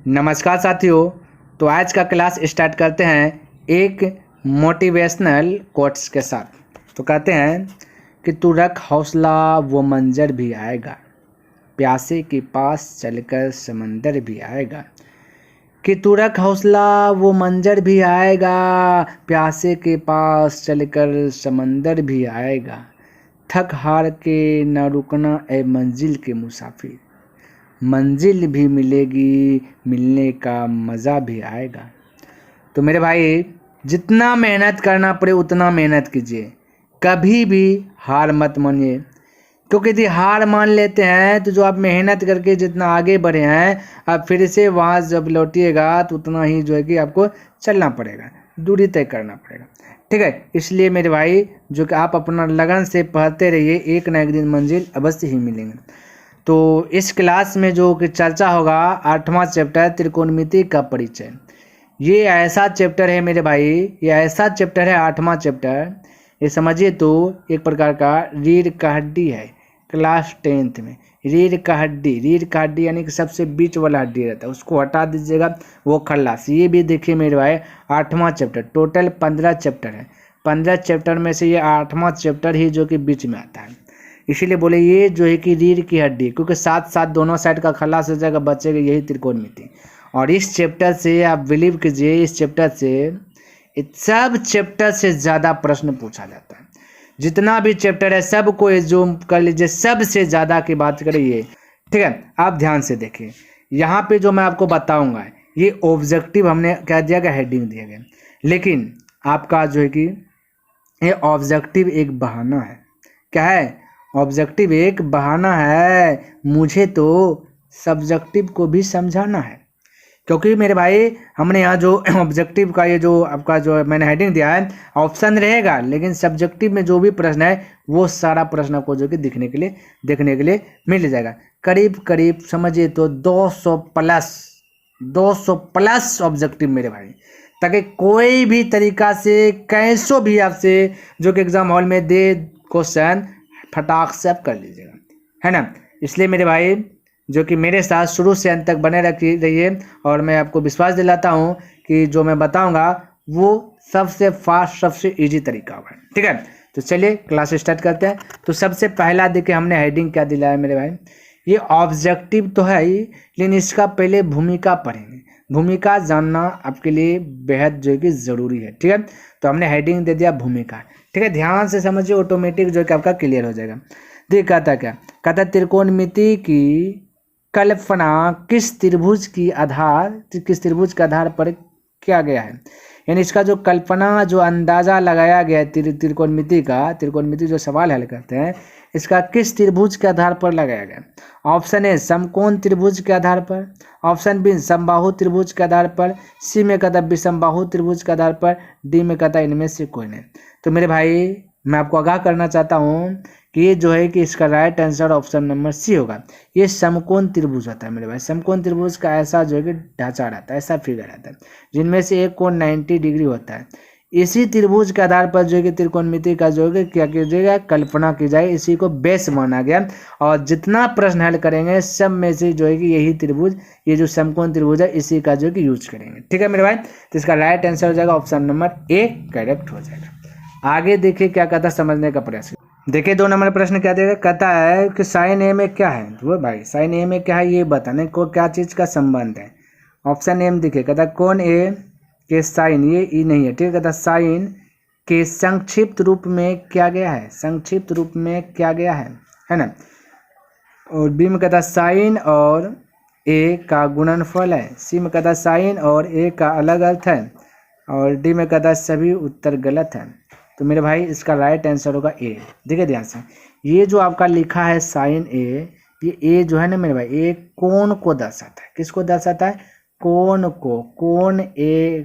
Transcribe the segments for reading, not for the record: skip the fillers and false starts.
नमस्कार साथियों। तो आज का क्लास स्टार्ट करते हैं एक मोटिवेशनल कोट्स के साथ। तो कहते हैं कि तू रख हौसला वो मंजर भी आएगा, प्यासे के पास चलकर समंदर भी आएगा। कि तू रख हौसला वो मंजर भी आएगा, प्यासे के पास चलकर समंदर भी आएगा। थक हार के न रुकना ए मंजिल के मुसाफिर, मंजिल भी मिलेगी, मिलने का मज़ा भी आएगा। तो मेरे भाई, जितना मेहनत करना पड़े उतना मेहनत कीजिए, कभी भी हार मत मानिए। क्योंकि यदि हार मान लेते हैं तो जो आप मेहनत करके जितना आगे बढ़े हैं, आप फिर से वहाँ जब लौटिएगा तो उतना ही जो है कि आपको चलना पड़ेगा, दूरी तय करना पड़ेगा। ठीक है, इसलिए मेरे भाई जो कि आप अपना लगन से पढ़ते रहिए, एक ना एक दिन मंजिल अवश्य ही मिलेंगे। तो इस क्लास में जो कि चर्चा होगा 8वां चैप्टर त्रिकोणमिति का परिचय। ये ऐसा चैप्टर है मेरे भाई, ये ऐसा चैप्टर है 8वां चैप्टर, ये समझिए तो एक प्रकार का रीढ़ का हड्डी है। क्लास 10th में रीढ़ का हड्डी यानी कि सबसे बीच वाला हड्डी रहता है, उसको हटा दीजिएगा, वो खल्लास। ये भी देखिए मेरे भाई 8वां चैप्टर, टोटल 15 चैप्टर है। 15 चैप्टर में से ये 8वां चैप्टर ही जो कि बीच में आता है, इसीलिए बोले ये जो है कि रीढ़ की हड्डी, क्योंकि साथ साथ दोनों साइड का खल्लास हो जाएगा, बचेगा यही त्रिकोणमिति। और इस चैप्टर से आप बिलीव कीजिए, इस चैप्टर से सब चैप्टर से ज़्यादा प्रश्न पूछा जाता है। जितना भी चैप्टर है सबको जूम कर लीजिए, सबसे ज़्यादा की बात करें ये। ठीक है, आप ध्यान से देखिए, यहाँ पे जो मैं आपको बताऊँगा ये ऑब्जेक्टिव हमने क्या दिया गया, हेडिंग दिया गया, लेकिन आपका जो है कि ये ऑब्जेक्टिव एक बहाना है। क्या है? ऑब्जेक्टिव एक बहाना है, मुझे तो सब्जेक्टिव को भी समझाना है। क्योंकि मेरे भाई हमने यहाँ जो ऑब्जेक्टिव का ये जो आपका जो मैंने हेडिंग दिया है, ऑप्शन रहेगा, लेकिन सब्जेक्टिव में जो भी प्रश्न है वो सारा प्रश्न आपको जो कि देखने के लिए मिल जाएगा। करीब करीब समझिए तो 200 प्लस ऑब्जेक्टिव मेरे भाई, ताकि कोई भी तरीका से कैसो भी आपसे जो कि एग्जाम हॉल में दे क्वेश्चन फटाक से आप कर लीजिएगा, है ना। इसलिए मेरे भाई जो कि मेरे साथ शुरू से अंत तक बने रहिए, और मैं आपको विश्वास दिलाता हूँ कि जो मैं बताऊँगा वो सबसे फास्ट, सबसे इजी तरीका होगा। ठीक है, तो चलिए क्लास स्टार्ट करते हैं। तो सबसे पहला देखिए हमने हेडिंग क्या दिया है मेरे भाई, ये ऑब्जेक्टिव तो है ही, लेकिन इसका पहले भूमिका पढ़ेंगे। भूमिका जानना आपके लिए बेहद जो कि ज़रूरी है। ठीक है, तो हमने हेडिंग दे दिया भूमिका। ठीक है, ध्यान से समझिए, ऑटोमेटिक जो कि आपका क्लियर हो जाएगा। देखिए कहता क्या, कहता त्रिकोणमिति की कल्पना किस त्रिभुज के आधार पर किया गया है। यानी इसका जो कल्पना, जो अंदाजा लगाया गया है त्रिकोणमिति जो सवाल हल करते हैं, इसका किस त्रिभुज के आधार पर लगाया गया। ऑप्शन ए समकोण त्रिभुज के आधार पर, ऑप्शन बी समबाहु त्रिभुज के आधार पर, सी में कहता विषमबाहु त्रिभुज के आधार पर, डी में कहता इनमें से कोई नहीं। तो मेरे भाई मैं आपको आगाह करना चाहता हूँ कि ये जो है कि इसका right answer option number C होगा। ये समकोण त्रिभुज होता है मेरे भाई। समकोण त्रिभुज का ऐसा जो है कि ढांचा रहता है, ऐसा फिगर रहता है, जिनमें से एक कोण 90 डिग्री होता है। इसी त्रिभुज के आधार पर जो है कि त्रिकोणमिति का जो है क्या कीजिएगा, कल्पना की जाए, इसी को बेस माना गया। और जितना प्रश्न हल करेंगे सब में से जो है कि यही त्रिभुज, ये जो समकोण त्रिभुज है, इसी का जो है कि यूज करेंगे। ठीक है मेरे भाई, तो इसका राइट आंसर हो जाएगा ऑप्शन नंबर ए, करेक्ट हो जाएगा। आगे देखिए क्या कहता है, समझने का प्रयास। देखिए 2 नंबर प्रश्न क्या देगा, कहता है कि साइन ए में क्या है। तो भाई साइन ए में क्या है ये बताने को क्या चीज़ का संबंध है। ऑप्शन ए में देखिए, कहता है कोण ए के साइन, ये ई नहीं है, ठीक है, कहता साइन के संक्षिप्त रूप में क्या गया है, संक्षिप्त रूप में क्या गया है ना। और बी में कहता साइन और ए का गुणनफल है, सी में कहता साइन और ए का अलग अर्थ है, और डी में कहता सभी उत्तर गलत है। तो मेरे भाई इसका राइट आंसर होगा ए। देखिए ध्यान से, ये जो आपका लिखा है साइन ए, ये ए जो है ना मेरे भाई, ए कोण को दर्शाता है। किसको दर्शाता है? कोण को। कोण ए,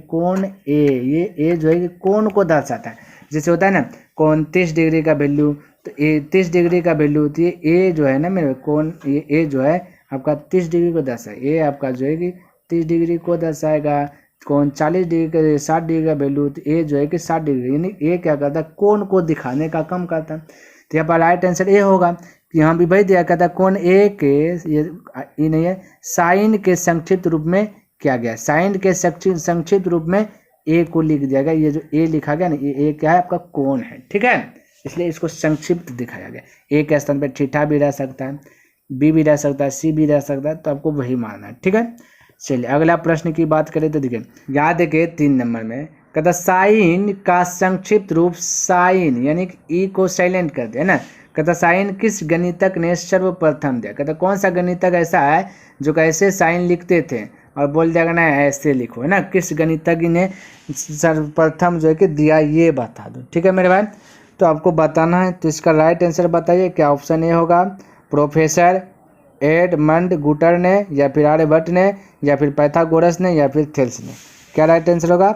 ये ए जो है कि कोण को दर्शाता है। जैसे होता है ना कोण 30 डिग्री का वैल्यू, तो ए 30 डिग्री का वैल्यू, तो ये ए जो है ना मेरे कोण, ये ए जो है आपका 30 डिग्री को दर्शाए, ए आपका जो है कि 30 डिग्री को दर्शाएगा। कोण 40 डिग्री का 60 डिग्री का वैल्यू, तो ए जो है कि 60 डिग्री, यानी ए क्या करता है, कोण को दिखाने का काम करता है। तो यहाँ पर राइट आंसर ए होगा। यहाँ भी वही दिया कहता है कोण ए के, ये नहीं है, साइन के संक्षिप्त रूप में किया गया। साइन के संक्षिप्त रूप में ए को लिख दिया गया। ये जो ए लिखा गया ना, ये ए क्या है, आपका कोण है, ठीक है, इसलिए इसको संक्षिप्त दिखाया गया। ए के स्थान पर थीटा भी रह सकता है, बी भी रह सकता है, सी भी रह सकता है, तो आपको वही मानना है, ठीक है। चलिए अगला प्रश्न की बात करें तो देखिए, यहाँ देखिए 3 नंबर में कहता साइन का संक्षिप्त रूप साइन, यानी कि ई को साइलेंट कर दिया ना। कहता साइन किस गणितक ने सर्वप्रथम दिया। कहता कौन सा गणितक ऐसा है जो कैसे साइन लिखते थे और बोल दिया ना ऐसे लिखो, है ना। किस गणितज्ञ ने सर्वप्रथम जो है कि दिया, ये बता दो, ठीक है मेरे भाई। तो आपको बताना है, तो इसका राइट आंसर बताइए। क्या ऑप्शन ए होगा, प्रोफेसर एडमंड गुटर ने, या फिर आर्यभट्ट ने, या फिर पाइथागोरस ने, या फिर थेल्स ने। क्या राइट आंसर होगा?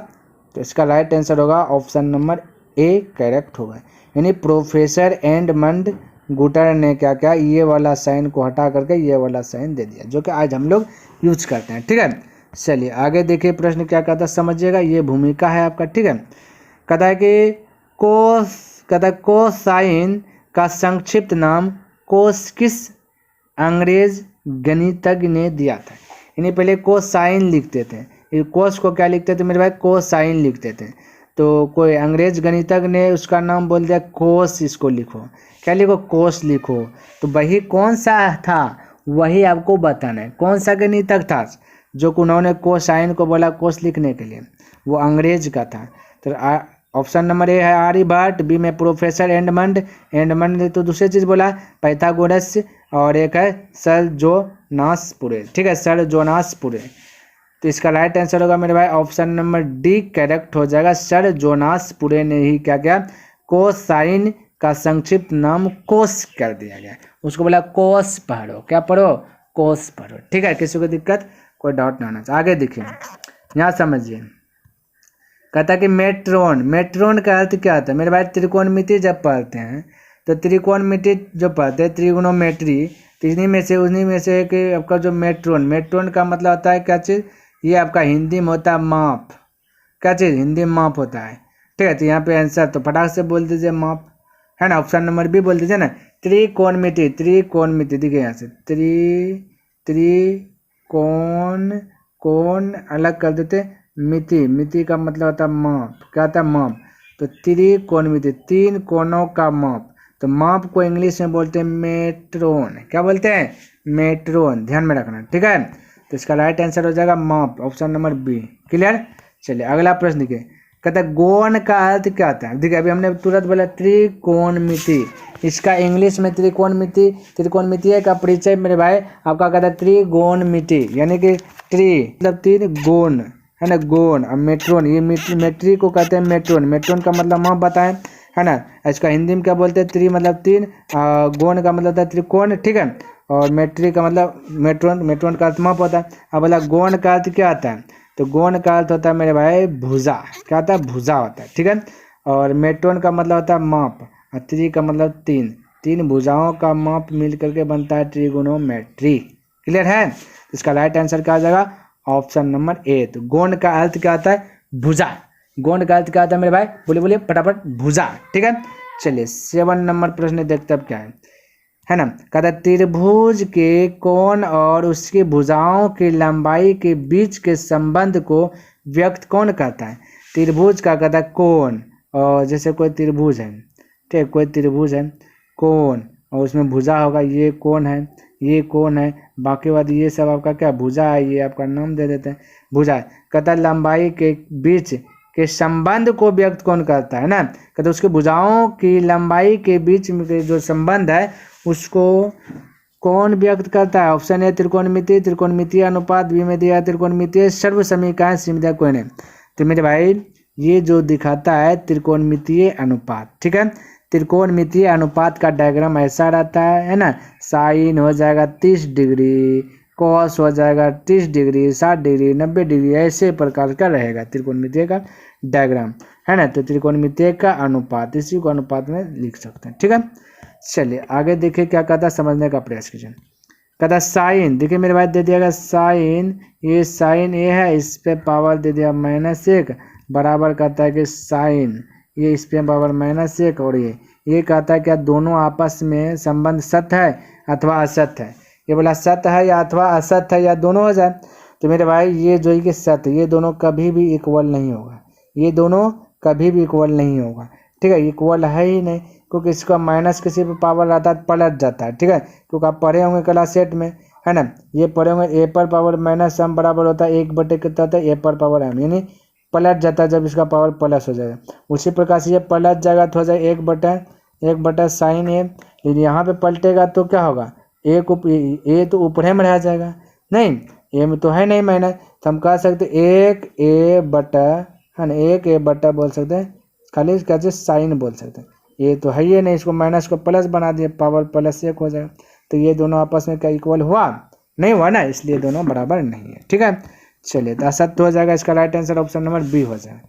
तो इसका राइट आंसर होगा ऑप्शन नंबर ए करेक्ट होगा, यानी प्रोफेसर एडमंड गुटर ने क्या क्या ये वाला साइन को हटा करके ये वाला साइन दे दिया, जो कि आज हम लोग यूज करते हैं, ठीक है। चलिए आगे देखिए प्रश्न क्या कहता है, समझिएगा। ये भूमिका है आपका, ठीक है। कहता है कि कोसाइन का संक्षिप्त नाम कोस किस अंग्रेज गणितज्ञ ने दिया था। यानी पहले कोसाइन लिखते थे, ये कोस को क्या लिखते थे मेरे भाई, कोसाइन लिखते थे। तो कोई अंग्रेज गणितज्ञ ने उसका नाम बोल दिया कोस, इसको लिखो, क्या लिखो, कोस लिखो। तो वही कौन सा था वही आपको बताना है, कौन सा गणितज्ञ था जो उन्होंने कोसाइन को बोला कोस लिखने के लिए, वो अंग्रेज का था। तो ऑप्शन नंबर ए है आर्यभट्ट, बी में प्रोफेसर एडमंड ने तो दूसरी चीज़ बोला पाइथागोरस, और एक है सर जोनास पुरे, ठीक है, सर जोनास पुरे। तो इसका राइट आंसर होगा मेरे भाई ऑप्शन नंबर डी करेक्ट हो जाएगा। सर जोनास पुरे ने ही क्या क्या कोसाइन का संक्षिप्त नाम कोस कर दिया गया, उसको बोला कोस पढ़ो, क्या पढ़ो, कोस पढ़ो, ठीक है। किसी को दिक्कत कोई डाउट ना आना चाहिए। आगे देखिए, यहाँ समझिए। कहता कि मेट्रोन का अर्थ क्या होता है मेरे भाई, त्रिकोणमिति जब पढ़ते हैं तो त्रिकोणमिति जो पढ़ते हैं त्रिगोनोमेट्री, तो उन्हीं में से कि आपका जो मेट्रोन का मतलब होता है क्या चीज़, ये आपका हिंदी में होता है माप, क्या चीज़, हिंदी में माप होता है, ठीक है। तो यहाँ पे आंसर तो फटाक से बोल दीजिए माप, है ना। ऑप्शन नंबर बी बोल दीजिए ना, त्रिकोणमिति देखिए यहाँ से कोण अलग कर देते, मिति का मतलब होता है माप, क्या होता है, माप। तो त्रिकोणमिति, 3 कोणों का माप, तो माप को इंग्लिश में बोलते हैं मेट्रोन, क्या बोलते हैं, मेट्रोन, ध्यान में रखना, ठीक है। तो इसका राइट आंसर हो जाएगा माप, ऑप्शन नंबर बी, क्लियर। चलिए अगला प्रश्न देखिए। कहता है गोण का अर्थ क्या होता है। देखिए अभी हमने तुरंत बोला त्रिकोणमिति, इसका इंग्लिश में त्रिकोणमिति का परिचय मेरे भाई आपका कहता है त्रिकोणमिति, यानी कि मतलब 3 गोण, है ना, गोण। और मेट्रोन, ये मेट्री को कहते हैं मेट्रोन का मतलब माप बताएं, है ना। इसका हिंदी में क्या बोलते हैं, मतलब 3, गोण का मतलब होता है त्रिकोण, ठीक है। और मेट्री का मतलब मेट्रोन का अर्थ माप होता है। अब बोला गोण का अर्थ क्या आता है, तो गोण का अर्थ होता है मेरे भाई भुजा, क्या होता है, भुजा होता है, ठीक है। और मेट्रोन का मतलब होता है माप, और त्रि का मतलब 3 भुजाओं का माप मिल करके बनता है ट्रिगोनोमेट्री, क्लियर है। इसका राइट आंसर क्या आ जाएगा, ऑप्शन नंबर ए। तो गोण का अर्थ क्या होता है, भुजा। गोण का अर्थ क्या होता है मेरे भाई, बोलिए फटाफट, भुजा, ठीक है। चलिए 7 नंबर प्रश्न देखते अब क्या है ना। कहता त्रिभुज के कोण और उसकी भुजाओं की लंबाई के बीच के संबंध को व्यक्त कौन करता है। त्रिभुज का कहता है कोण, और जैसे कोई त्रिभुज है, ठीक, कोई त्रिभुज है, कोण, और उसमें भुजा होगा, ये कोण है, ये कोण है, बाकी बात ये सब आपका क्या भुजा है, ये आपका नाम दे देते हैं भुजा। कहता लंबाई के बीच के संबंध को व्यक्त कौन करता है ना। कहते उसके भुजाओं की लंबाई के बीच में जो संबंध है उसको कौन व्यक्त करता है। ऑप्शन ए त्रिकोणमितीय अनुपात, बी में दिया त्रिकोणमितीय सर्व समीकरण, सी में दिया कोई नहीं। तो मेरे भाई ये जो दिखाता है त्रिकोणमितीय अनुपात, ठीक है। त्रिकोणमितीय अनुपात का डायग्राम ऐसा रहता है ना, साइन हो जाएगा 30 डिग्री, कॉस हो जाएगा 30 डिग्री, 60 डिग्री, 90 डिग्री, ऐसे प्रकार का रहेगा त्रिकोणमितीय का डायग्राम, है ना। तो त्रिकोणमितीय का अनुपात, इसी को अनुपात में लिख सकते हैं, ठीक है। चलिए आगे देखिए क्या कहता है, समझने का प्रयास कीजिए। कहता साइन, देखिए मेरे भाई दे दिया साइन, ये साइन ए है, इस पे पावर दे दिया -1, बराबर कहता है कि साइन ये इस पे पावर -1, और ये कहता है क्या दोनों आपस में संबंध सत्य है अथवा असत्य है। ये बोला सत्य है या अथवा असत्य है या दोनों हो जाए। तो मेरे भाई ये जो है कि सत्य, ये दोनों कभी भी इक्वल नहीं होगा, ये दोनों कभी भी इक्वल नहीं होगा, ठीक है, इक्वल है ही नहीं, क्योंकि इसका माइनस किसी पे पावर आता है पलट जाता है, ठीक है, क्योंकि आप पढ़े होंगे क्लास 8 में, है ना, ये पढ़े होंगे ए पर पावर माइनस एम बराबर होता है 1 बटे कितना होता है ए पर पावर एम, यानी पलट जाता है जब इसका पावर प्लस हो जाएगा। उसी प्रकार से ये पलट जाएगा तो हो जाए 1 बटा साइन ए, लेकिन यहाँ पे पलटेगा तो क्या होगा, ए तो ऊपर में रह जाएगा, नहीं ए में तो है नहीं माइनस, तो हम कह सकते 1 a बटा, है ना, 1 a बटा बोल सकते हैं, खाली कैसे साइन बोल सकते हैं, ये तो है ही नहीं, इसको माइनस को प्लस बना दिए, पावर प्लस 1 हो जाएगा, तो ये दोनों आपस में क्या इक्वल हुआ, नहीं हुआ ना, इसलिए दोनों बराबर नहीं है, ठीक है। चलिए तो असत्य हो जाएगा, इसका right answer option number B हो जाएगा,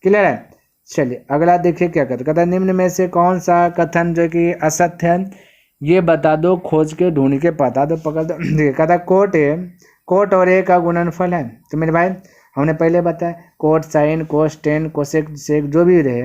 क्लियर है। चलिए अगला देखिए क्या कहता है, निम्न में से कौन सा कथन जो कि असत्य है, ये बता दो, खोज के ढूंढ के बता दो, पकड़ दो। कहता कोट और ए का गुणनफल है, तो मेरे भाई हमने पहले बताया cot sine cos tan cosec sec जो भी रहे,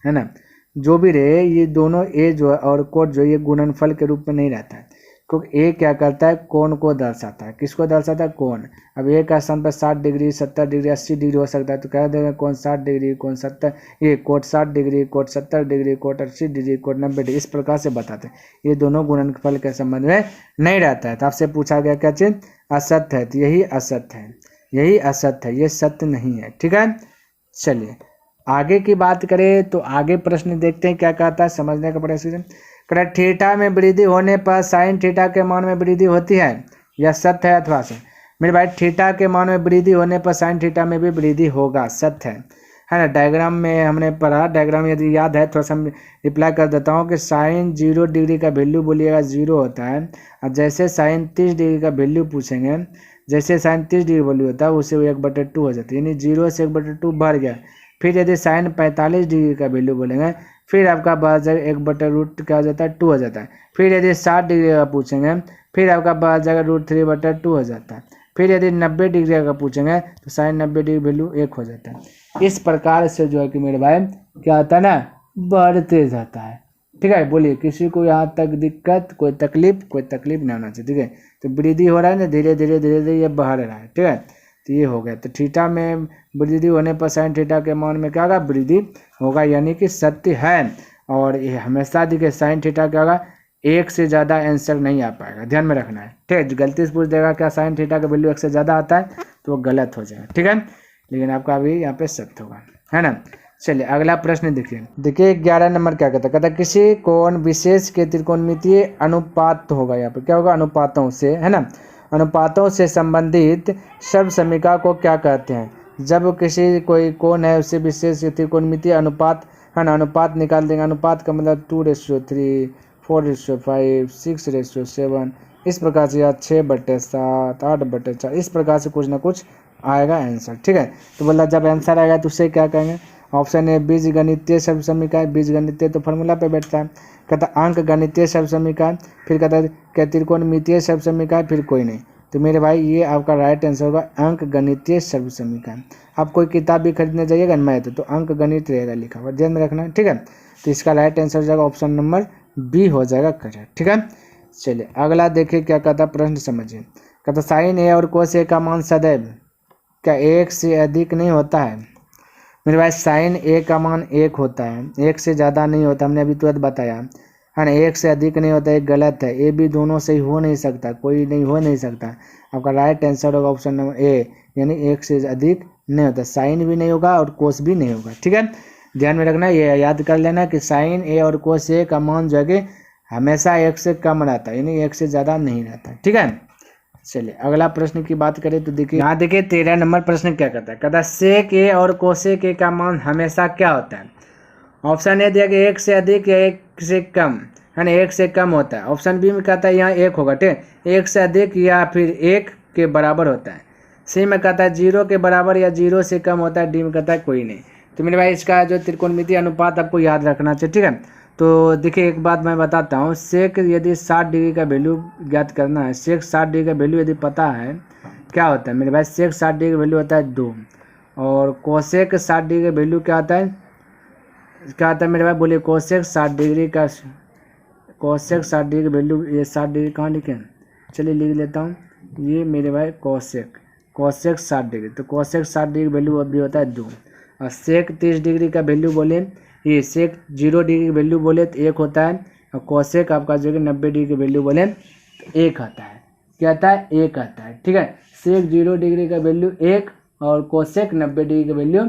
है ना, जो भी रहे, ये दोनों ए जो है और कोट जो ये गुणनफल के रूप में नहीं रहता है, क्योंकि ए क्या करता है, कोण को दर्शाता है, किसको दर्शाता है, कोण। अब ए का स्थान पर 60 डिग्री 70 डिग्री 80 डिग्री हो सकता है, तो कह देगा कोण 60 डिग्री कोण 70, ये cot 60 degree cot 70 degree cot 80 degree cot 90 degree, इस प्रकार से बताते हैं, ये दोनों गुणनफल के संबंध में नहीं रहता है। तो आपसे पूछा गया क्या चीज, असत्य है, तो यही असत्य है, यही असत्य है, ये सत्य नहीं है, ठीक है। चलिए आगे की बात करें तो आगे प्रश्न देखते हैं क्या कहता है, समझने का प्रयास। थीटा में वृद्धि होने पर साइन थीटा के मान में वृद्धि होती है, यह सत्य है अथवा असत्य। मेरे भाई थीटा के मान में वृद्धि होने पर साइन थीटा में भी वृद्धि होगा, सत्य है ना। डायग्राम में हमने पढ़ा, डायग्राम यदि याद है थोड़ा सा रिप्लाई कर देता हूँ कि साइन 0 डिग्री का वैल्यू बोलिएगा 0 होता है, और जैसे साइन 30 डिग्री का वैल्यू पूछेंगे, जैसे साइन 30 डिग्री वैल्यू होता है उसे 1/2 हो जाती है, यानी 0 से 1/2 बढ़ गया। फिर यदि साइन 45 डिग्री का वैल्यू बोलेंगे, फिर आपका बढ़ जाएगा 1/√2 क्या हो जाता है 2 हो जाता है। फिर यदि 60 डिग्री का पूछेंगे, फिर आपका बढ़ जाएगा √3/2 हो जाता है। फिर यदि 90 डिग्री का पूछेंगे तो साइन 90 डिग्री वैल्यू 1 हो जाता है। इस प्रकार से जो है कि मेरे भाई क्या होता है ना, बढ़ते जाता है, ठीक है। बोलिए किसी को यहाँ तक दिक्कत, कोई तकलीफ नहीं होना चाहिए, ठीक है। तो वृद्धि हो रहा है ना, धीरे धीरे ये बढ़ रहा है, ठीक है। तो ये हो गया, तो थीटा में वृद्धि होने पर साइन थीटा के मान में क्या होगा, वृद्धि होगा, यानी कि सत्य है। और ये हमेशा देखिए साइन थीटा क्या होगा, 1 से ज़्यादा आंसर नहीं आ पाएगा, ध्यान में रखना है, ठीक है। गलती से पूछ देगा क्या साइन थीटा का वैल्यू 1 से ज़्यादा आता है, तो वो गलत हो जाएगा, ठीक है। लेकिन आपका अभी यहाँ पे सत्य होगा, है ना। चलिए अगला प्रश्न देखिए 11 नंबर क्या कहता है, किसी कोण विशेष के त्रिकोणमितीय अनुपात होगा, यहाँ पे क्या होगा, अनुपातों से, है ना, अनुपातों से संबंधित सर्व समीकरण को क्या कहते हैं। जब किसी कोई कोण है उससे विशेष त्रिकोणमितीय अनुपात, है ना, अनुपात निकाल देंगे। अनुपात का मतलब 2:3, 4:5, 6:7, इस प्रकार से, या 6/7, 8/4, इस प्रकार से कुछ ना कुछ आएगा आंसर, ठीक है। तो बोला जब आंसर आएगा तो उसे क्या कहेंगे, ऑप्शन ए बीजगणितीय सर्व समीकरण, बीजगणितीय तो फॉर्मूला पे बैठता है। कहता अंक गणितीय सर्व समीकरण, फिर कहता है त्रिकोणमितीय सर्व समीकरण, फिर कोई नहीं। तो मेरे भाई ये आपका राइट आंसर होगा अंक गणितीय सर्व समीकरण। आप कोई किताब भी खरीदने जाइएगा मैथ तो अंक गणित रहेगा लिखा हुआ, ध्यान में रखना है, ठीक है। तो इसका राइट आंसर हो जाएगा ऑप्शन नंबर बी हो जाएगा करेक्ट, ठीक है। चलिए अगला देखिए क्या कहता है, प्रश्न समझिए। कहता साइन ए और कोस ए का मान सदैव क्या 1 से अधिक नहीं होता है। मेरे भाई साइन ए का मान 1 होता है, 1 से ज़्यादा नहीं होता, हमने अभी तुरंत बताया, है ना। 1 से अधिक नहीं होता, एक गलत है, ए भी दोनों सही हो नहीं सकता, कोई नहीं हो नहीं सकता। आपका राइट आंसर होगा ऑप्शन नंबर ए, यानी 1 से अधिक नहीं होता, साइन भी नहीं होगा और कोस भी नहीं होगा, ठीक है। ध्यान में रखना, ये याद कर लेना कि साइन ए और कोस ए का मान जो है कि हमेशा 1 से कम रहता है, यानी 1 से ज़्यादा नहीं रहता, ठीक है। चलिए अगला प्रश्न की बात करें तो देखिए यहाँ देखिए 13 नंबर प्रश्न क्या कहता है। कहता सेक ए और कोसेक ए का मान हमेशा क्या होता है। ऑप्शन ए दिया कि 1 से अधिक या 1 से कम, है ना, 1 से कम होता है। ऑप्शन बी में कहता है यहाँ 1 होगा, ठीक, 1 से अधिक या फिर 1 के बराबर होता है। सी में कहता है 0 के बराबर या 0 से कम होता है। डी में कहता है कोई नहीं। तो मेरे भाई इसका जो त्रिकोणमितीय अनुपात आपको याद रखना चाहिए, ठीक है। तो देखिए एक बात मैं बताता हूँ, सेक यदि 60 डिग्री का वैल्यू ज्ञात करना है, सेक 60 डिग्री का वैल्यू यदि पता है क्या होता है मेरे भाई, सेक 60 डिग्री का वैल्यू होता है 2, और कोसेक 60 डिग्री का वैल्यू क्या होता है मेरे भाई, बोलिए कोसेक 60 डिग्री का, कोसेक 60 डिग्री का वैल्यू, ये 60 डिग्री कहाँ लिखे, चलिए लिख लेता हूँ, ये मेरे भाई कोसेक कोसेक 60 डिग्री, तो कोसेक 60 डिग्री वैल्यू अभी होता है 2, और सेक 30 डिग्री का वैल्यू बोले, ये सेक 0 डिग्री की वैल्यू बोले तो 1 होता है, और कोसेक आपका जो कि 90 डिग्री की वैल्यू बोले तो 1 आता है। क्या आता है? 1 आता है। ठीक है, सेक 0 डिग्री का वैल्यू 1 और कोसेक 90 डिग्री का वैल्यू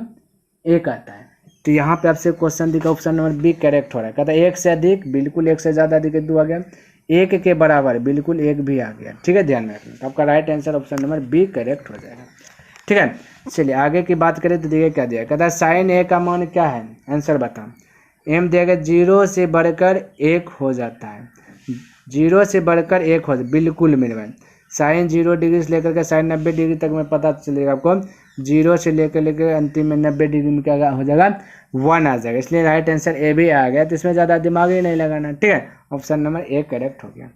1 आता है। तो यहाँ पे आपसे क्वेश्चन दिखा, ऑप्शन नंबर बी करेक्ट हो रहा है। कहता है 1 से अधिक, बिल्कुल 1 से ज़्यादा अधिक 2 आ गया, 1 के बराबर बिल्कुल 1 भी आ गया। ठीक है, ध्यान में रखना। तो आपका right answer option number B correct हो जाएगा। ठीक है, चलिए आगे की बात करें तो देखिए क्या दिया। कहता है साइन ए का मान क्या है, आंसर बताओ। एम दिया 0 से बढ़कर 1 हो जाता है, 0 से बढ़कर 1 हो जाता, बिल्कुल मेरे भाई। साइन 0 डिग्री से लेकर के साइन 90 डिग्री तक में पता चलेगा आपको, 0 से लेकर अंतिम में 90 डिग्री में क्या हो जाएगा, 1 आ जाएगा। इसलिए राइट आंसर ए भी आ गया, तो इसमें ज़्यादा दिमाग ही नहीं लगाना। ठीक है, ऑप्शन नंबर ए करेक्ट हो गया।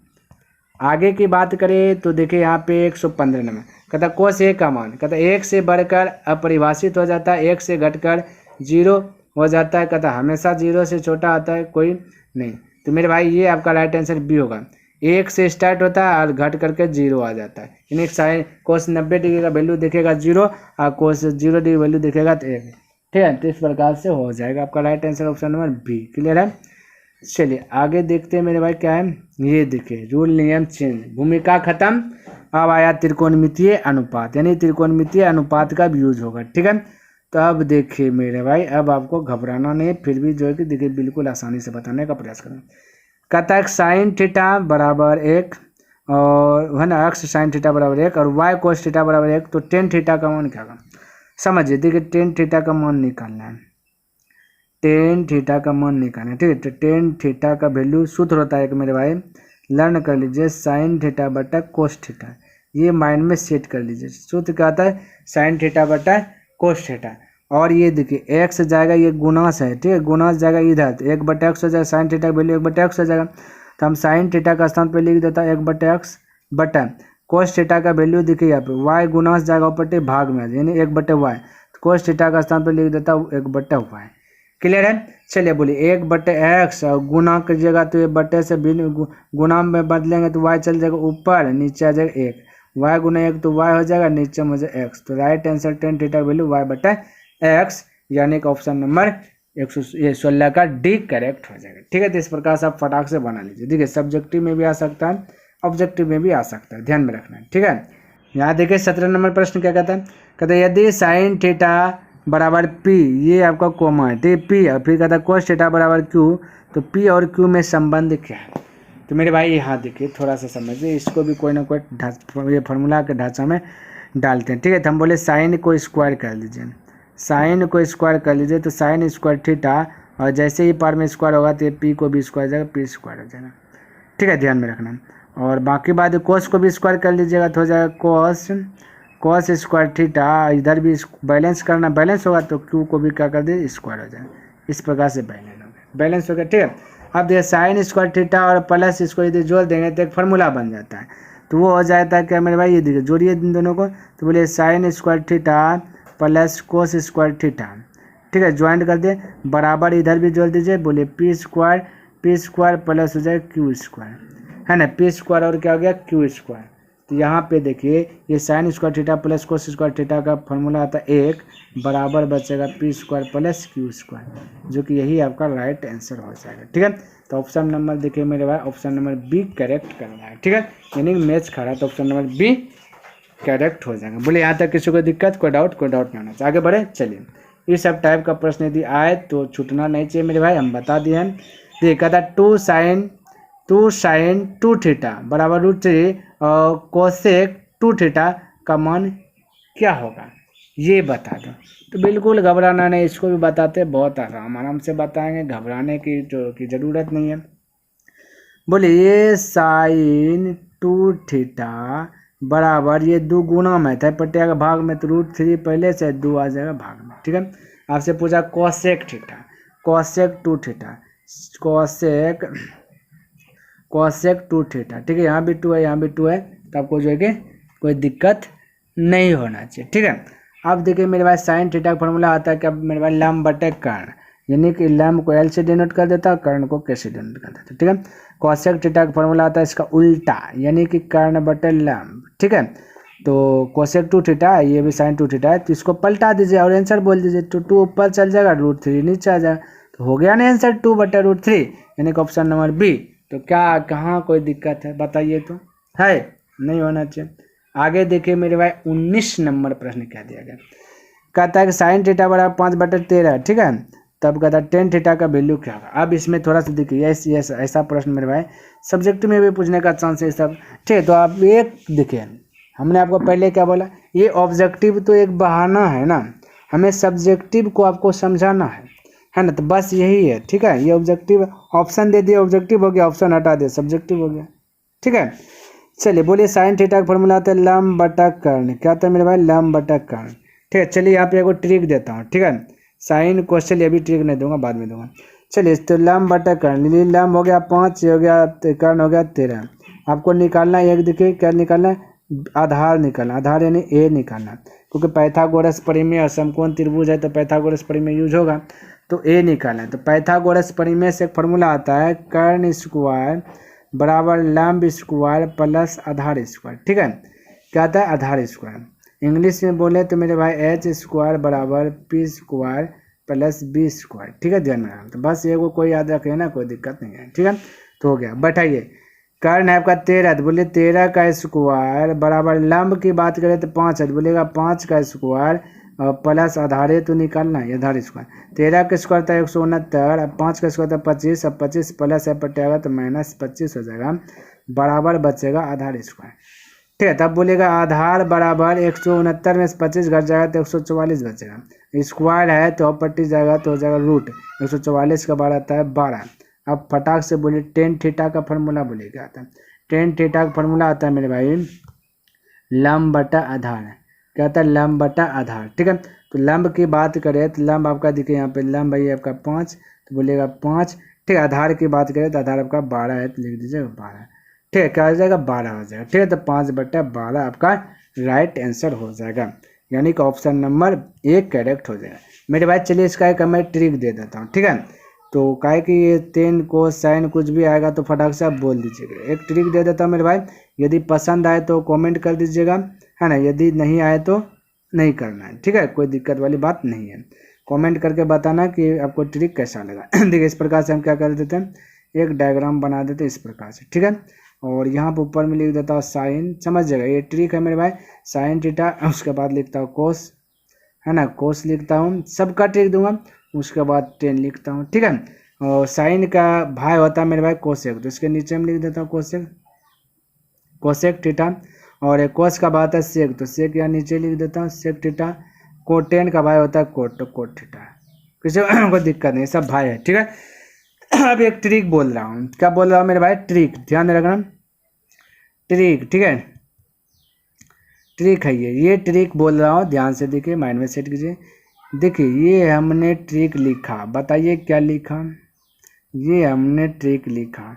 आगे की बात करें तो देखिए यहाँ पे 115 नंबर। कहता कोस ए का मान, कहता 1 से बढ़कर अपरिभाषित हो जाता है, 1 से घटकर 0 हो जाता है। कहता हमेशा 0 से छोटा आता है कोई नहीं। तो मेरे भाई ये आपका राइट आंसर बी होगा, 1 से स्टार्ट होता है और घट करके 0 आ जाता है। यानी साइन कोस 90 डिग्री का वैल्यू दिखेगा 0 और कोस 0 डिग्री वैल्यू दिखेगा तो 1। ठीक है, तो इस प्रकार से हो जाएगा आपका right answer option number B. Clear है? चलिए आगे देखते हैं मेरे भाई क्या है। ये देखिए रूल नियम चेंज, भूमिका खत्म, अब आया त्रिकोणमितीय अनुपात, यानी त्रिकोणमितीय अनुपात का भी यूज होगा। ठीक है, तो अब देखिए मेरे भाई, अब आपको घबराना नहीं, फिर भी जो है कि देखिए बिल्कुल आसानी से बताने का प्रयास करें। कहता है साइन थीटा बराबर 1 और है ना, एक्स साइन थीटा बराबर 1 और वाई कोस थीटा बराबर 1, तो टेन थीटा का मान क्या होगा समझिए। देखिए टेन थीटा का मान निकालना है, टेन थीटा का मान निकालना है। ठीक है, तो टेन थीटा का वैल्यू सूत्र होता है कि मेरे भाई लर्न कर लीजिए, साइन थीटा बटा कोस थीटा, ये माइंड में सेट कर लीजिए। सूत्र क्या आता है, साइन थीटा बटा कोस थीटा। और ये देखिए एक्स जाएगा, ये गुणास है। ठीक है, गुणास जाएगा इधर, तो 1/x हो जाएगा, साइन थीटा का वैल्यू 1/x हो जाएगा। तो हम साइन थीटा का स्थान पे लिख देता है 1/x बटा कोस थीटा का वैल्यू देखिए यहाँ पे y गुणास जाएगा ऊपर भाग में, यानी 1/y, तो कोस थीटा का स्थान पे लिख देता हूँ 1/y। क्लियर है? चलिए बोलिए 1/x और गुना करिएगा तो ये बटे से गुना में बदलेंगे तो y चल जाएगा ऊपर, नीचे आ जाएगा 1, y गुना 1 तो y हो जाएगा, नीचे में जाएगा x। तो right answer tan theta value y/x, यानी कि ऑप्शन नंबर 116 का डी करेक्ट हो जाएगा। ठीक है, तो इस प्रकार से आप फटाक से बना लीजिए। देखिए सब्जेक्टिव में भी आ सकता है, ऑब्जेक्टिव में भी आ सकता है, ध्यान में रखना है। ठीक है, यहाँ देखिए 17 नंबर प्रश्न क्या कहता है। कहता है यदि साइन थीटा बराबर p, ये आपका कॉमा है, ठीक है, p, और फिर कहता है कोस थीटा बराबर q, तो p और q में संबंध क्या है। तो मेरे भाई यहाँ देखिए थोड़ा सा समझिए, इसको भी कोई ना कोई ये फार्मूला के ढांचा में डालते हैं। ठीक है, तो हम बोले साइन को स्क्वायर कर लीजिए, साइन को स्क्वायर कर लीजिए, तो साइन स्क्वायर थीटा, और जैसे ही पार में स्क्वायर होगा तो p को भी स्क्वायर जाएगा, p स्क्वायर हो जाएगा। ठीक है, ध्यान में रखना। और बाकी बात कोस को भी स्क्वायर कर लीजिएगा तो हो जाएगा कोस स्क्वायर थीटा, इधर भी बैलेंस करना, बैलेंस होगा तो q को भी क्या कर दे स्क्वायर हो जाएगा। इस प्रकार से बैलेंस हो गया। ठीक है, अब देखिए साइन स्क्वायर थीटा और प्लस इसको यदि जोड़ देंगे तो एक फार्मूला बन जाता है, तो वो हो जाता है क्या मेरे भाई, ये देखिए जोड़िए इन दोनों को, तो बोलिए sine square theta plus cos square theta. ठीक है, ज्वाइंट कर दे, बराबर इधर भी जोड़ दीजिए, बोलिए पी स्क्वायर प्लस हो जाए क्यू स्क्वायर, है ना, पी स्क्वायर और क्या हो गया क्यू स्क्वायर। तो यहाँ पे देखिए ये sine square theta plus cos square theta का फॉर्मूला आता है 1 बराबर बचेगा P square plus Q square, जो कि यही आपका राइट आंसर हो जाएगा। ठीक है, तो ऑप्शन नंबर देखिए मेरे भाई ऑप्शन नंबर बी करेक्ट करना है। ठीक है, यानी मैच खा रहा है तो ऑप्शन नंबर बी करेक्ट हो जाएगा। बोले यहाँ तक किसी को दिक्कत, कोई डाउट नहीं होना चाहिए। आगे बढ़े, चलिए इस सब टाइप का प्रश्न यदि आए तो छूटना नहीं चाहिए मेरे भाई, हम बता दिए हैं। देखा था 2 साइन 2 थीटा बराबर √3 और कोसेक 2 थीटा का मान क्या होगा, ये बता दो। तो बिल्कुल घबराना नहीं, इसको भी बताते बहुत आराम से बताएंगे, घबराने की ज़रूरत नहीं है। बोलिए ये साइन 2 थीटा बराबर ये 2 गुना में था, पटिया भाग में तो √3 पहले से 2 आ जाएगा भाग में। ठीक है, आपसे पूछा कोसेक 2 थीटा, कोसेक 2 थीटा। ठीक है, यहाँ भी 2 है, यहाँ भी 2 है, तो आपको जो है कि कोई दिक्कत नहीं होना चाहिए। ठीक है, अब देखिए मेरे पास साइन थीटा का फॉर्मूला आता है कि अब मेरे पास लंब बटे कर्ण, यानी कि लंब को एल से डिनोट कर देता है, कर्ण को के से डिनोट कर देता है। ठीक है, कोसेक थीटा का फॉर्मूला आता है इसका उल्टा, यानी कि कर्ण बटे लंब। ठीक है, तो कोसेक 2 थीटा है, ये भी साइन 2 थीटा है, तो इसको पलटा दीजिए और आंसर बोल दीजिए। तो 2 ऊपर चल जाएगा, √3 नीचे आ जाएगा, तो हो गया ना आंसर 2/√3, यानी कि ऑप्शन नंबर बी। तो क्या कहाँ कोई दिक्कत है बताइए, तो है नहीं होना चाहिए। आगे देखिए मेरे भाई 19 नंबर प्रश्न क्या दिया गया। कहता है कि साइन थीटा बराबर 5/13, ठीक है। तब कहता है टेन थीटा का वैल्यू क्या होगा। अब इसमें थोड़ा सा देखिए, यस ऐसा प्रश्न मेरे भाई सब्जेक्ट में भी पूछने का चांस है सब, ठीक है। तो आप एक देखिए, हमने आपको पहले क्या बोला, ये ऑब्जेक्टिव तो एक बहाना है ना, हमें सब्जेक्टिव को आपको समझाना है ना, तो बस यही है, ठीक है। ये ऑब्जेक्टिव ऑप्शन दे दिया, ऑब्जेक्टिव हो गया, ऑप्शन हटा दिया, सब्जेक्टिव हो गया, ठीक है। चलिए बोलिए, साइन थीटा का फॉर्मूला आता है लंब बटा कर्ण, क्या आता है मेरे भाई, लंब बटा कर्ण, ठीक है। चलिए यहाँ पे एक ट्रिक देता हूँ, ठीक है। साइन को चलिए अभी ट्रिक नहीं दूंगा, बाद में दूंगा। चलिए तो लंब बटा कर्ण, लंब हो गया 5, हो गया कर्ण हो गया 13। आपको निकालना है, एक देखिए क्या निकालना है, आधार निकालना, आधार यानी ए निकालना, क्योंकि पाइथागोरस परिमेय और समकोण त्रिभुज है तो पाइथागोरस परिमेय यूज होगा, तो ए निकालना है। तो पाइथागोरस परिमेय से एक फॉर्मूला आता है, कर्ण स्क्वायर बराबर लंब स्क्वायर प्लस आधार स्क्वायर, ठीक है। क्या आता है, आधार स्क्वायर। इंग्लिश में बोले तो मेरे भाई एच स्क्वायर बराबर P square plus B square, ठीक है, ध्यान में। तो बस ये कोई याद रखे ना, कोई दिक्कत नहीं है, ठीक है। तो हो गया, बैठाइए। कर्ण है आपका 13, तो बोलिए 13 का स्क्वायर बराबर लंब की बात करें तो 5 है, तो बोलेगा 5 का स्क्वायर प्लस आधारे तो निकालना है, आधार स्क्वायर। 13 का स्क्वायर था 169, अब 5 का स्क्वायर था 25, अब 25 प्लस है पटेगा तो -25 हो जाएगा, बराबर बचेगा आधार स्क्वायर, ठीक है। तब बोलेगा आधार बराबर 169 में से 25 घट जाएगा तो 144 बचेगा, स्क्वायर है तो अब पट्टी जाएगा तो हो जाएगा रूट, 144 का बार आता है 12। अब फटाक से बोलिए टेन थीटा का फॉर्मूला बोलिए क्या आता है। टेन थीटा का फॉर्मूला आता है मेरे भाई लंब बटा आधार, क्या आता है, लंब बटा आधार, ठीक है। तो लंब की बात करें तो लंब आपका देखिए यहाँ पे लंब भाई आपका 5, तो बोलिएगा 5, ठीक है। आधार की बात करें तो आधार आपका 12 है, तो लिख दीजिएगा 12, ठीक है। क्या हो जाएगा, 12 हो जाएगा, ठीक है। तो 5/12 आपका राइट आंसर हो जाएगा, यानी कि ऑप्शन नंबर 1 करेक्ट हो जाएगा मेरे भाई। चलिए इसका एक मैं ट्रिक दे देता हूँ, ठीक है। तो काहे कि ये टेन को साइन कुछ भी आएगा तो फटाक से आप बोल दीजिएगा। एक ट्रिक दे देता हूँ मेरे भाई, यदि पसंद आए तो कमेंट कर दीजिएगा, है ना, यदि नहीं आए तो नहीं करना है, ठीक है, कोई दिक्कत वाली बात नहीं है। कमेंट करके बताना कि आपको ट्रिक कैसा लगा। देखिए इस प्रकार से हम क्या कर देते हैं, एक डायग्राम बना देते हैं इस प्रकार से, ठीक है। और यहाँ पर ऊपर में लिख देता हूँ साइन, समझ जाएगा, ये ट्रिक है मेरे भाई, साइन थीटा, उसके बाद लिखता हूँ कोस, है ना, कोस लिखता हूँ, सबका ट्रिक दूंगा, उसके बाद टेन लिखता हूँ, ठीक है। और साइन का भाई होता है मेरे भाई कोसेक, तो इसके नीचे में लिख देता हूँ कोसेक, कोसेक थीटा। और एक कोस का भाई होता है सेक, तो सेक यहाँ नीचे लिख देता हूँ सेक थीटा। कोटेन का भाई होता है कोट, तो कोट थीटा, किसी कोई दिक्कत नहीं, सब भाई है, ठीक है। अब एक ट्रिक बोल रहा हूँ, क्या बोल रहा हूँ मेरे भाई, ट्रिक, ध्यान रखना, ट्रिक, ठीक है, ट्रिक है ये ट्रिक बोल रहा हूँ, ध्यान से देखिए, माइंड में सेट कीजिए। देखिए ये हमने ट्रिक लिखा, बताइए क्या लिखा, ये हमने ट्रिक लिखा,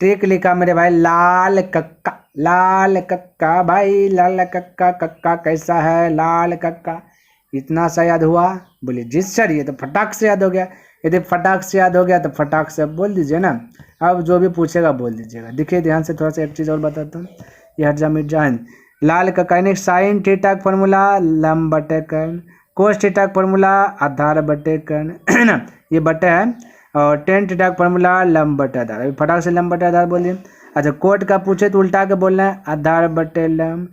ट्रिक लिखा मेरे भाई लाल कक्का, लाल कक्का भाई, लाल कक्का, कक्का कैसा है, लाल कक्का, इतना सा याद हुआ, बोलिए जी सर, ये तो फटाक से याद हो गया। यदि फटाक से याद हो गया तो फटाक से बोल दीजिए ना, अब जो भी पूछेगा बोल दीजिएगा। देखिए ध्यान से, थोड़ा सा एक चीज़ और बताता हूँ, ये हट जा मिट जा। लाल कक्का यानी साइन थीटा का फॉर्मूला लंब बटे कर्ण, कोस थीटा का फॉर्मूला आधार बटे कर्ण, है ना, ये बटे है। और टेन थीटा का फॉर्मूला लंब बटे आधार, अभी फटाक से लंब बटे आधार बोलिए। अच्छा कोट का पूछे तो उल्टा के बोलना है, आधार बटे लंब।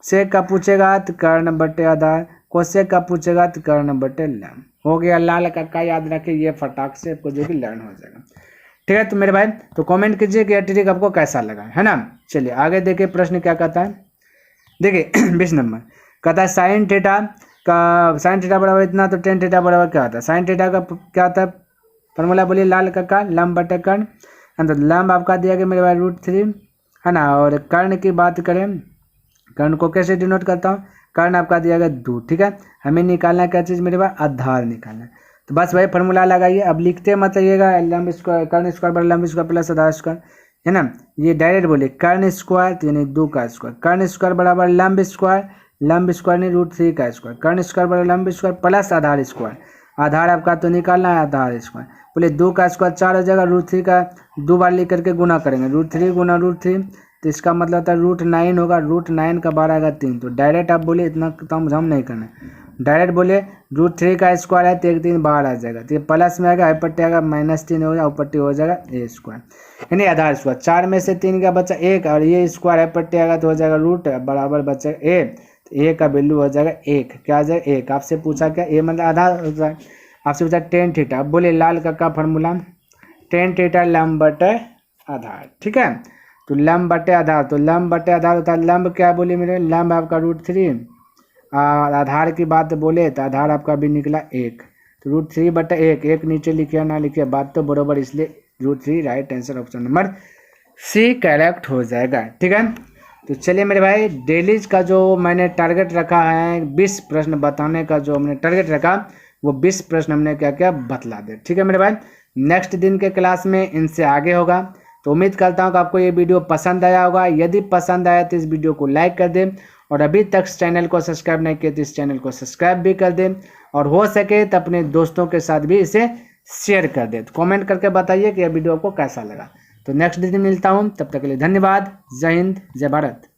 सेक का पूछेगा तो कर्ण बटे आधार, कोसेक का पूछेगा तो कर्ण बटे लंब। हो गया लाल कक्का, याद रखिए, ये फटाक से आपको जो कि लर्न हो जाएगा, ठीक है। तो मेरे भाई तो कमेंट कीजिए कि यह ट्रिक आपको कैसा लगा, है ना। चलिए आगे देखिए प्रश्न क्या कहता है, देखिए 20 नंबर कहता है साइन थीटा का, साइन थीटा बराबर इतना तो टेन थीटा बराबर क्या आता है। साइन थीटा का क्या आता है फॉर्मूला बोलिए, लाल कक्का, लंब बटे कर्ण, तो लंब आपका दिया गया मेरे भाई √3, है ना। और कर्ण की बात करें, कर्ण को कैसे डिनोट करता हूँ, कर्ण आपका दिया गया 2, ठीक है। हमें निकालना क्या चीज़ मेरे भाई, आधार निकालना, तो बस वही फॉर्मूला लगाइए। अब लिखते मत आइएगा लंब स्क्वायर, कर्ण स्क्वायर बराबर लंब स्क्वायर प्लस आधार स्क्वायर, है ना। ये डायरेक्ट बोलिए कर्ण स्क्वायर यानी 2 का स्क्वायर, कर्ण स्क्वायर बराबर लंब स्क्वायर, लंब स्क्वायर नहीं √3 का स्क्वायर, कर्ण स्क्वायर बराबर लंब स्क्वायर प्लस आधार स्क्वायर, आधार आपका तो निकालना है आधार स्क्वायर। बोले 2 का स्क्वायर 4 हो जाएगा, √3 का 2 बार लिख करके गुना करेंगे, √3 गुना √3 तो इसका मतलब होता है √9 होगा, √9 का बार आएगा 3। तो डायरेक्ट आप बोले इतना तामझाम नहीं करना, डायरेक्ट बोले √3 का स्क्वायर है तो 1 3 बाहर आ जाएगा, तो ये प्लस में आएगा, पट्टी आएगा -3 हो जाएगा, ऊपट्टी हो जाएगा a स्क्वायर, यानी आधार स्क्वायर। 4 में से 3 का बच्चा 1 और ये स्क्वायर है पट्टी आएगा तो हो जाएगा रूट बराबर बच्चा a, तो a का वैल्यू हो जाएगा 1। क्या आ जाएगा 1। आपसे पूछा क्या a मतलब आधार होता है, आपसे पूछा tan थीटा। अब बोले लाल का फार्मूला tan थीटा लंब बटे आधार, ठीक है। तो लंब बटे आधार, तो लंब बटे आधार होता है, लंब क्या बोले मेरे, लंब आपका √3 और आधार की बात बोले तो आधार आपका भी निकला 1, तो √3 बटे 1, 1 नीचे लिखिए ना लिखिए बात तो बराबर, इसलिए √3 right answer option number C correct हो जाएगा, ठीक है। तो चलिए मेरे भाई डेलीज का जो मैंने टारगेट रखा है 20 प्रश्न बताने का जो हमने टारगेट रखा वो 20 प्रश्न हमने क्या क्या बतला दे, ठीक है मेरे भाई। नेक्स्ट दिन के क्लास में इनसे आगे होगा। तो उम्मीद करता हूँ कि आपको ये वीडियो पसंद आया होगा। यदि पसंद आया तो इस वीडियो को लाइक कर दें और अभी तक इस चैनल को सब्सक्राइब नहीं किया तो इस चैनल को सब्सक्राइब भी कर दें और हो सके तो अपने दोस्तों के साथ भी इसे शेयर कर दें। तो कमेंट करके बताइए कि यह वीडियो आपको कैसा लगा। तो नेक्स्ट दिन मिलता हूँ, तब तक के लिए धन्यवाद। जय हिंद, जय भारत।